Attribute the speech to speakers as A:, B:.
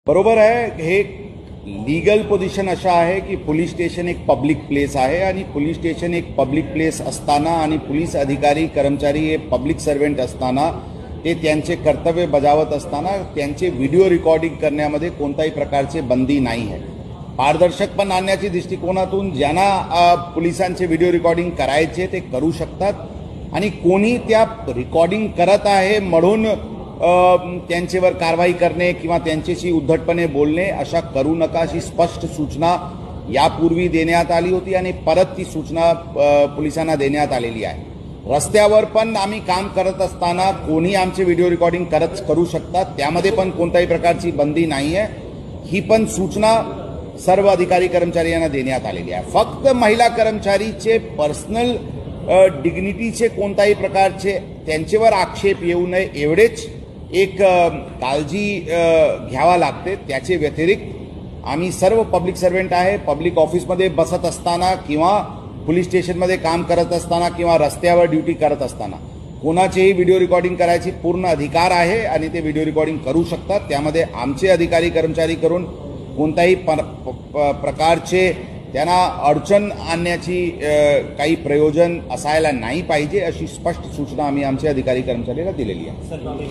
A: बरोबर आहे. हे लीगल पोझिशन अशा आहे की पोलीस स्टेशन एक पब्लिक प्लेस आहे आणि पोलीस स्टेशन एक पब्लिक प्लेस असताना आणि पोलीस अधिकारी कर्मचारी हे पब्लिक सर्वेंट असताना ते त्यांचे कर्तव्य बजावत असताना त्यांचे व्हिडिओ रेकॉर्डिंग करण्यामध्ये कोणत्याही प्रकारचे बंदी नाही आहे. पारदर्शकपण आणण्याच्या दृष्टिकोनातून ज्यांना पोलिसांचे व्हिडिओ रेकॉर्डिंग करायचे ते करू शकतात आणि कोणी त्या रेकॉर्डिंग करत आहे म्हणून त्यांच्यावर कारवाई करणे किंवा त्यांच्याशी उद्धटपणे बोलणे अशा करू नका अशी स्पष्ट सूचना यापूर्वी देण्यात आली होती आणि परत ती सूचना पोलिसांना देण्यात आलेली आहे. रस्त्यावर पण आम्ही काम करत असताना कोणी आमचे व्हिडिओ रेकॉर्डिंग करू शकतात, त्यामध्ये पण कोणत्याही प्रकारची बंदी नाही आहे. ही पण सूचना सर्व अधिकारी कर्मचारी यांना देण्यात आलेली आहे. फक्त महिला कर्मचारीचे पर्सनल डिग्निटीचे कोणत्याही प्रकारचे त्यांच्यावर आक्षेप येऊ नये एवढेच एक काळजी घ्यावा लागते. त्याचे व्यतिरिक्त आम्ही सर्व पब्लिक सर्वेंट आहे, पब्लिक ऑफिसमध्ये बसत असताना किंवा पोलीस स्टेशनमध्ये काम करत असताना किंवा रस्त्यावर ड्युटी करत असताना कोणाचेही व्हिडिओ रेकॉर्डिंग करायची पूर्ण अधिकार आहे आणि ते व्हिडिओ रेकॉर्डिंग करू शकतात. त्यामध्ये आमचे अधिकारी कर्मचारी करून कोणत्याही प्रकारचे त्यांना अडचण आणण्याची काही प्रयोजन असायला नाही पाहिजे अशी स्पष्ट सूचना आम्ही आमच्या अधिकारी कर्मचाऱ्याला दिलेली आहे.